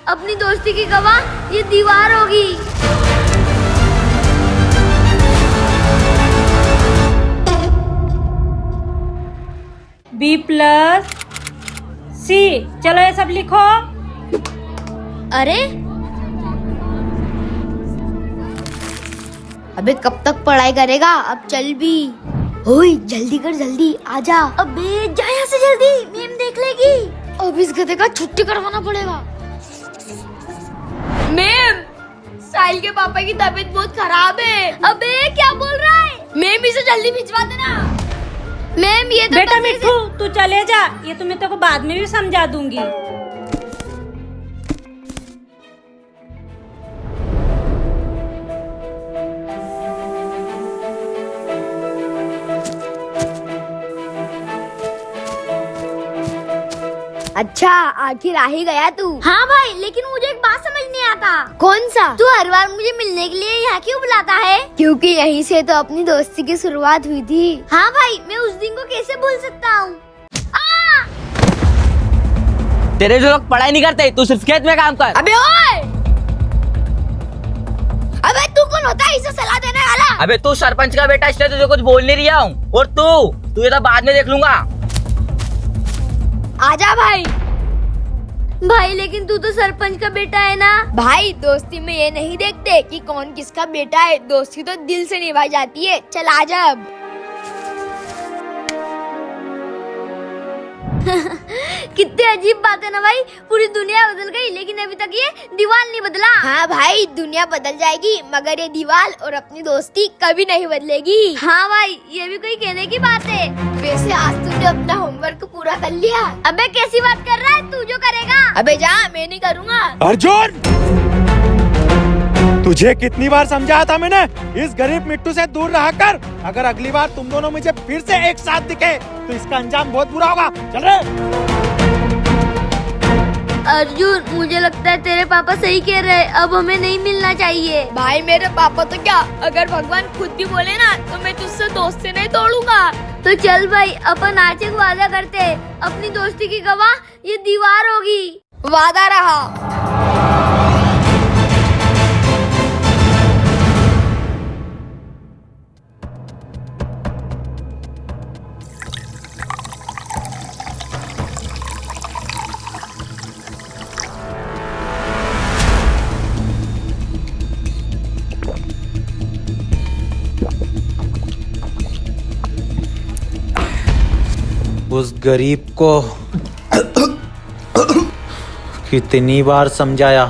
अपनी दोस्ती की गवाह ये दीवार होगी। B+C। चलो ये सब लिखो। अरे अबे कब तक पढ़ाई करेगा? अब चल भी। ओए जल्दी कर, जल्दी आजा। अबे जा यहाँ से जल्दी, मैम देख लेगी। अब इस गधे का छुट्टी करवाना पड़ेगा। मैम, साहिल के पापा की तबीयत बहुत खराब है। अबे क्या बोल रहा है? मैम इसे जल्दी भिजवा देना। मैम ये तो बेटा मिट्ठू तू चले जा, ये तो मैं तेरे को बाद में भी समझा दूंगी। अच्छा आखिर आ ही गया तू। हाँ भाई, लेकिन मुझे एक बात समझ नहीं आता। कौन सा? तू हर बार मुझे मिलने के लिए यहाँ क्यों बुलाता है? क्योंकि यहीं से तो अपनी दोस्ती की शुरुआत हुई थी। हाँ भाई, मैं उस दिन को कैसे भूल सकता हूँ। तेरे जो लोग पढ़ाई नहीं करते, तू सिर्फ खेत में काम कर। अबे ओए! अबे तू कौन होता है इसे सलाह देने वाला? अबे तू सरपंच का बेटा, इसलिए तुझे कुछ बोल नहीं रहा हूँ। और तू ये तो बाद में देख लूंगा। आजा भाई। भाई लेकिन तू तो सरपंच का बेटा है ना? भाई दोस्ती में ये नहीं देखते कि कौन किसका बेटा है, दोस्ती तो दिल से निभाई जाती है। चल आजा अब। कितनी अजीब बात है ना भाई, पूरी दुनिया बदल गई लेकिन अभी तक ये दीवार नहीं बदला। हाँ भाई, दुनिया बदल जाएगी मगर ये दीवार और अपनी दोस्ती कभी नहीं बदलेगी। हाँ भाई, ये भी कोई कहने की बात है। वैसे आज तूने अपना होमवर्क पूरा कर लिया? अबे कैसी बात कर रहा है, तू जो करेगा। अबे जा, मैं नहीं करूँगा। अर्जुन, तुझे कितनी बार समझाया था मैंने, इस गरीब मिट्टू से दूर रहा कर। अगर अगली बार तुम दोनों मुझे फिर से एक साथ दिखे तो इसका अंजाम बहुत बुरा होगा। चल रे। अर्जुन, मुझे लगता है तेरे पापा सही कह रहे हैं, अब हमें नहीं मिलना चाहिए। भाई मेरे पापा तो क्या, अगर भगवान खुद भी बोले ना तो मैं तुझसे दोस्ती नहीं तोड़ूंगा। तो चल भाई, अपन आज एक वादा करते हैं, अपनी दोस्ती की गवाह ये दीवार होगी। वादा रहा। उस गरीब को कितनी बार समझाया,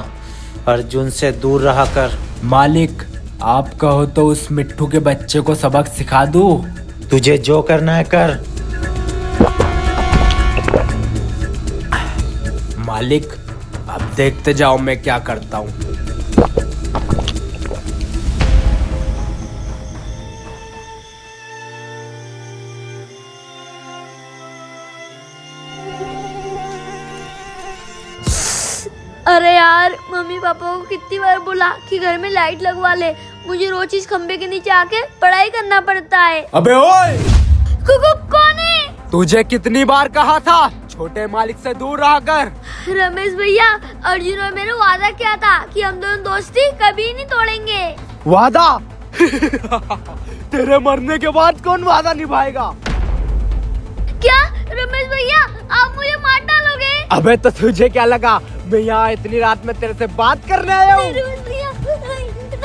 अर्जुन से दूर रहा कर। मालिक, आप कहो तो उस मिट्ठू के बच्चे को सबक सिखा दूं? तुझे जो करना है कर। मालिक, अब देखते जाओ मैं क्या करता हूँ। अरे यार, मम्मी पापा को कितनी बार बोला कि घर में लाइट लगवा ले, मुझे रोज इस खंबे के नीचे आके पढ़ाई करना पड़ता है। अबे ओए! कौन है? तुझे कितनी बार कहा था छोटे मालिक से दूर रहा कर। रमेश भैया, अर्जुन और मैंने वादा किया था कि हम दोनों दोस्ती कभी नहीं तोड़ेंगे। वादा? तेरे मरने के बाद कौन वादा निभाएगा? क्या रमेश भैया, आप मुझे मार डालोगे? अबे तो तुझे क्या लगा मैं यहाँ इतनी रात में तेरे से बात करने आया हूँ? रमेश भैया,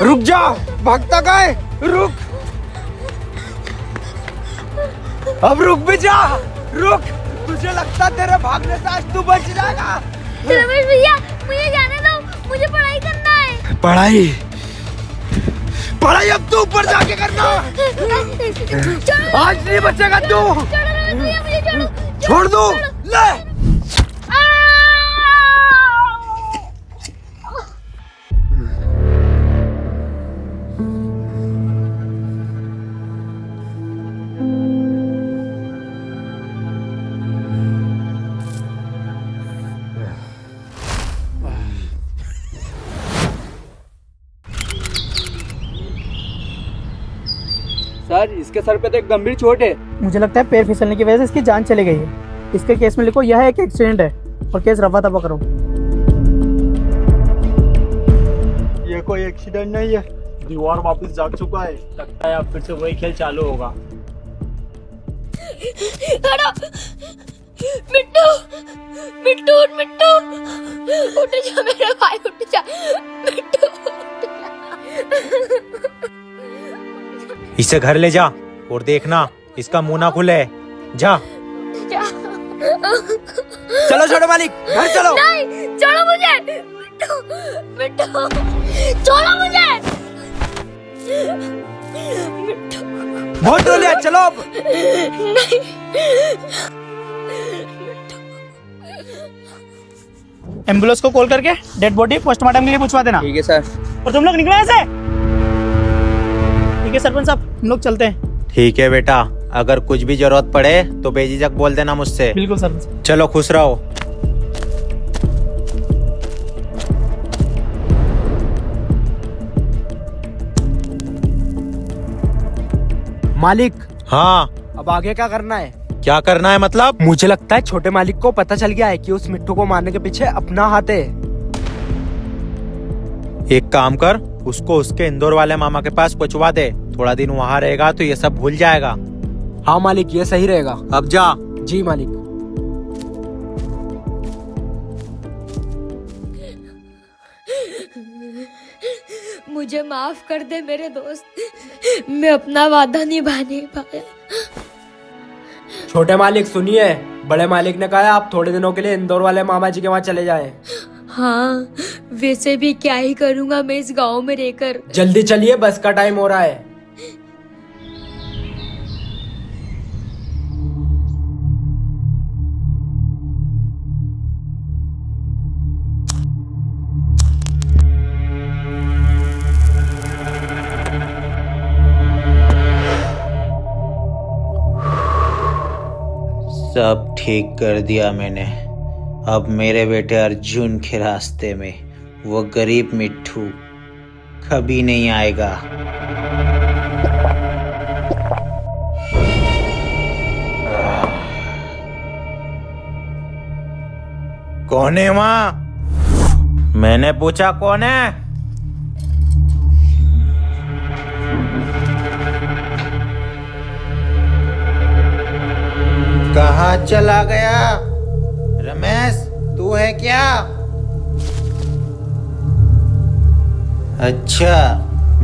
रुक जा, भागता गए, रुक। अब रुक भी जा, रुक। तुझे लगता तेरे भागने से आज तू बच जाएगा? रमेश भैया, मुझे जाने दो, मुझे पढ़ाई करना है। पढ़ाई अब तू ऊपर जाके करना। आज नहीं बचेगा तू। रमेश भैया, मुझे छोड़ो। छोड़ दो, ले। सर, इसके सर पे तो एक गंभीर चोट है। मुझे लगता है पैर फिसलने की वजह से इसकी जान चली गई है। इसके केस में लिखो यह एक एक्सीडेंट है और केस रफा दफा करो। एक्सीडेंट नहीं है, दीवार वापस जाग चुका है। लगता है अब फिर से वही खेल चालू होगा। मिट्टू मिट्टू मिट्टू उठ जा मेरे भाई, उठ जा मिट्टू, उठ जा। इसे घर ले जा और देखना इसका मुंह ना खुले। जा। चलो छोटे मालिक, घर चलो। नहीं, छोड़ो मुझे मिट्टू, मिट्टू छोड़ो मुझे मिट्टू। बहुत रो लिया, चलो अब। नहीं एम्बुलेंस को कॉल करके डेड बॉडी पोस्टमार्टम के लिए पूछवा देना। ठीक है सर। और तुम लोग निकलो ऐसे। ठीक है सरपंच साहब, हम लोग चलते हैं। ठीक है बेटा, अगर कुछ भी जरूरत पड़े तो बेझिझक बोल देना मुझसे। बिल्कुल सरपंच। चलो खुश रहो। मालिक, हाँ, अब आगे क्या करना है? क्या करना है मतलब? मुझे लगता है छोटे मालिक को पता चल गया है कि उस मिट्टू को मारने के पीछे अपना हाथ है। एक काम कर, उसको उसके इंदौर वाले मामा के पास पहुंचवा दे। थोड़ा दिन वहाँ रहेगा तो ये सब भूल जाएगा। हाँ मालिक, ये सही रहेगा। अब जा। जी मालिक। मुझे माफ कर दे मेरे दोस्त, मैं अपना वादा निभा नहीं पाया। छोटे मालिक सुनिए, बड़े मालिक ने कहा है आप थोड़े दिनों के लिए इंदौर वाले मामा जी के वहाँ चले जाएं। हाँ, वैसे भी क्या ही करूँगा मैं इस गांव में रहकर। जल्दी चलिए, बस का टाइम हो रहा है। सब ठीक कर दिया मैंने। अब मेरे बेटे अर्जुन के रास्ते में वो गरीब मिट्टू कभी नहीं आएगा। कौन है वहाँ? मैंने पूछा कौन है? कहाँ चला गया? रमेश, तू है क्या? अच्छा,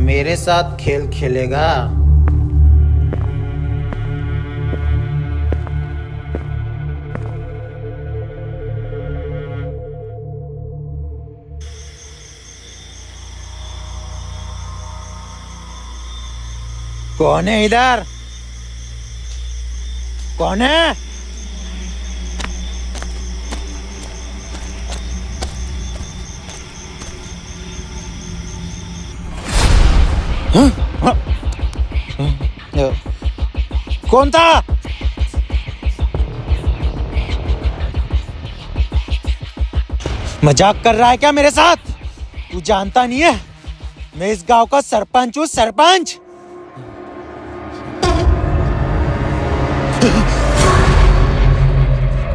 मेरे साथ खेल खेलेगा? कौन है इधर? कौन है? कौन था? मजाक कर रहा है क्या मेरे साथ? तू जानता नहीं है मैं इस गांव का सरपंच हूँ, सरपंच।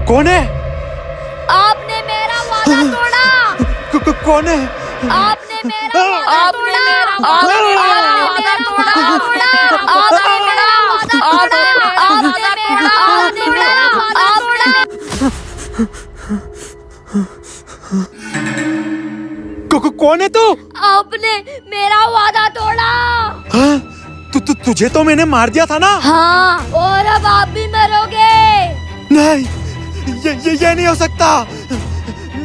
कौन है? आपने मेरा वादा तोड़ा। कौन है? आपने मेरा वादा तोड़ा। आपने मेरा वादा तोड़ा। आपने मेरा वादा तोड़ा। कौन है तू? आपने मेरा वादा तोड़ा। हाँ? तुझे तो मैंने मार दिया था ना? हाँ, और अब आप भी मरोगे। नहीं, ये नहीं हो सकता,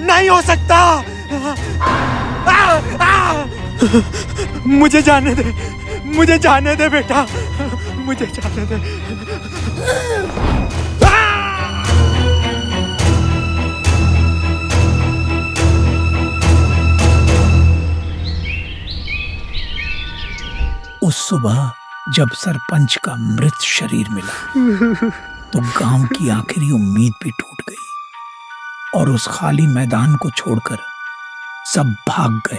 नहीं हो सकता। मुझे जाने दे, मुझे जाने दे बेटा, मुझे जाने दे। उस सुबह जब सरपंच का मृत शरीर मिला तो गांव की आखिरी उम्मीद भी टूट गई और उस खाली मैदान को छोड़कर सब भाग गए।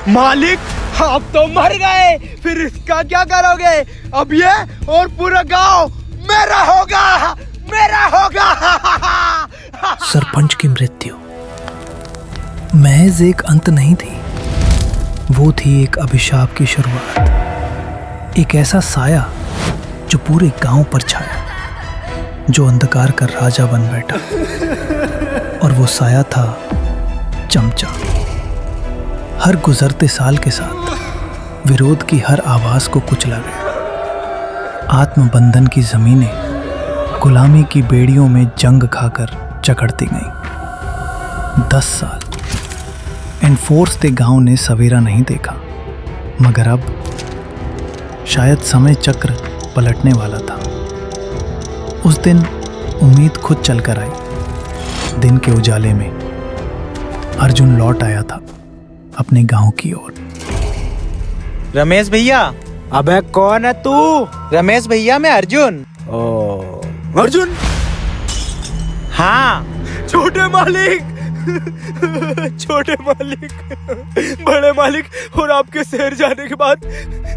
मालिक आप तो मर गए, फिर इसका क्या करोगे? अब ये और पूरा गांव मेरा होगा, मेरा होगा। सरपंच की मृत्यु महज एक अंत नहीं थी, वो थी एक अभिशाप की शुरुआत। एक ऐसा साया जो पूरे गांव पर छाया, जो अंधकार का राजा बन बैठा। और वो साया था चमचा। हर गुजरते साल के साथ विरोध की हर आवाज को कुचला गया। आत्मबंधन की जमीनें गुलामी की बेड़ियों में जंग खाकर जकड़ती गईं। 10 साल एनफोर्स गांव ने सवेरा नहीं देखा, मगर अब शायद समय चक्र पलटने वाला था। उस दिन उम्मीद खुद चलकर आई। दिन के उजाले में अर्जुन लौट आया था अपने गांव की ओर। रमेश भैया। अबे कौन है तू? रमेश भैया, मैं अर्जुन। ओ अर्जुन? हाँ। छोटे मालिक, छोटे मालिक, बड़े मालिक, और आपके शहर जाने के बाद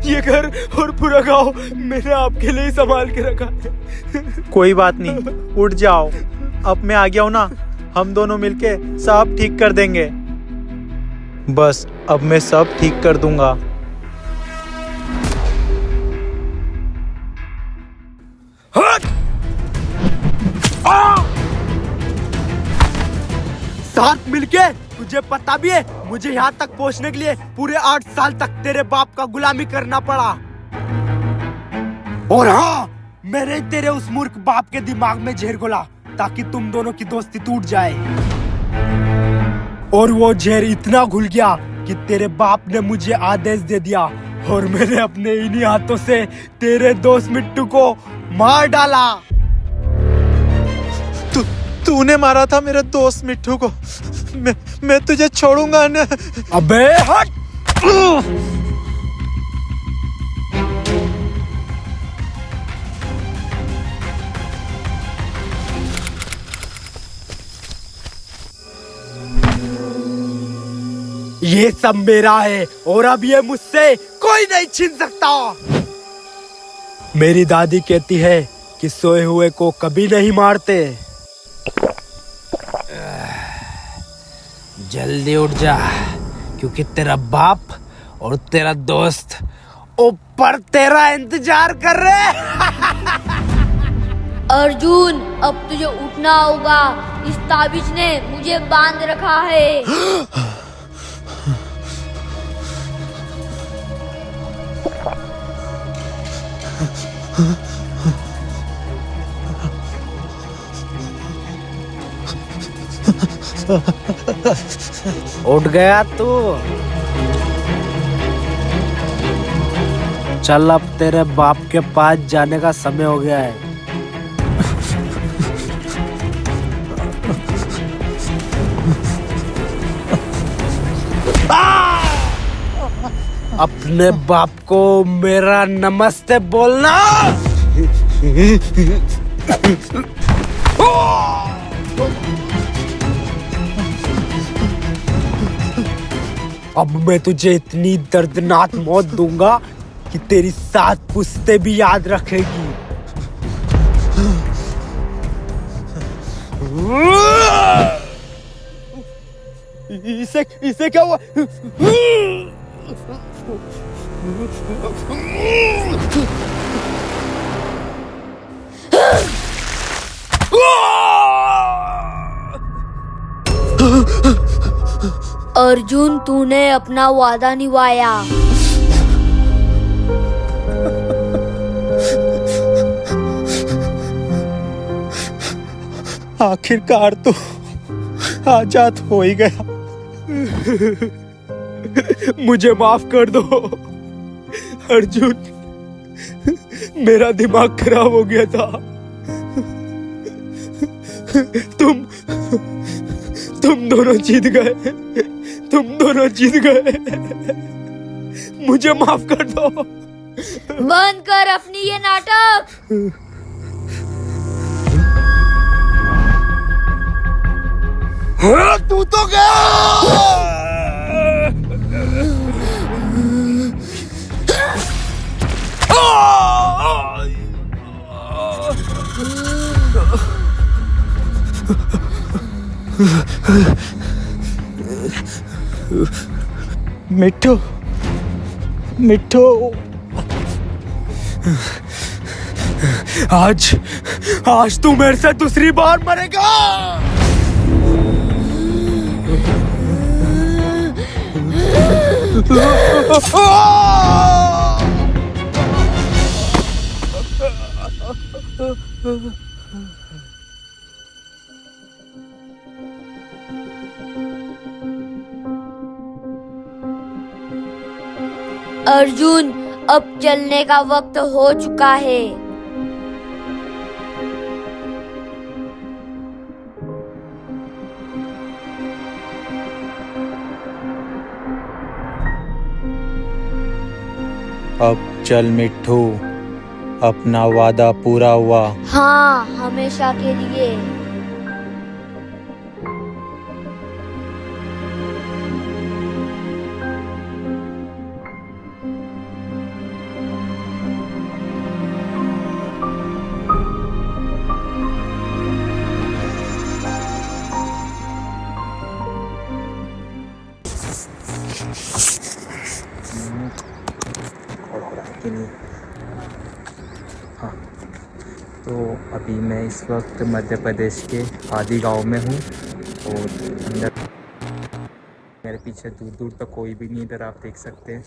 ये घर और पूरा गांव मैंने आपके लिए संभाल के रखा है। कोई बात नहीं, उठ जाओ। अब मैं आ गया हूँ ना, हम दोनों मिलके सब ठीक कर देंगे। बस अब मैं सब ठीक कर दूंगा। साथ मिलके, तुझे पता भी है मुझे यहाँ तक पहुँचने के लिए पूरे 8 साल तक तेरे बाप का गुलामी करना पड़ा। और हाँ, मैंने तेरे उस मूर्ख बाप के दिमाग में जहर घोला ताकि तुम दोनों की दोस्ती टूट जाए। और वो जहर इतना घुल गया कि तेरे बाप ने मुझे आदेश दे दिया और मैंने अपने इन्हीं हाथों से तेरे दोस्त मिट्टू को मार डाला। तूने मारा था मेरे दोस्त मिट्टू को। मैं तुझे छोड़ूंगा न। अबे हट! ये सब मेरा है और अब ये मुझसे कोई नहीं छीन सकता। मेरी दादी कहती है कि सोए हुए को कभी नहीं मारते। जल्दी उठ जा, क्योंकि तेरा बाप और तेरा दोस्त ऊपर तेरा इंतजार कर रहे हैं। अर्जुन, अब तुझे उठना होगा। इस ताबीज ने मुझे बांध रखा है। उठ गया तू? चल, अब तेरे बाप के पास जाने का समय हो गया है। अपने बाप को मेरा नमस्ते बोलना। अब मैं तुझे इतनी दर्दनाक मौत दूंगा कि तेरी 7 पुश्तें भी याद रखेगी। इसे क्या हुआ? अर्जुन, तूने अपना वादा निभाया। आखिरकार तो आजाद हो ही गया। मुझे माफ कर दो अर्जुन, मेरा दिमाग खराब हो गया था। तुम दोनों जीत गए, तुम दोनों जीत गए। मुझे माफ कर दो। बंद कर अपनी ये नाटक। हाँ, तू तो गया। मिट्टू, मिट्टू, आज तू मेरे से दूसरी बार मरेगा। अर्जुन, अब चलने का वक्त हो चुका है। अब चल मिट्टू, अपना वादा पूरा हुआ। हाँ, हमेशा के लिए। हाँ, तो अभी मैं इस वक्त मध्य प्रदेश के आदि गांव में हूँ और अंदर मेरे पीछे दूर दूर तक कोई भी नहीं, इधर आप देख सकते हैं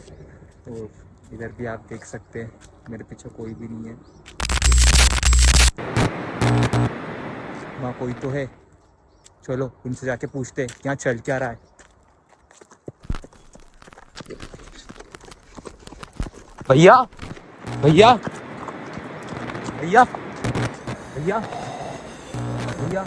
और इधर भी आप देख सकते हैं मेरे पीछे कोई भी नहीं है। वहाँ कोई तो है, चलो उनसे जाके पूछते हैं यहाँ चल क्या रहा है। भैया, भैया, भैया, भैया, भैया,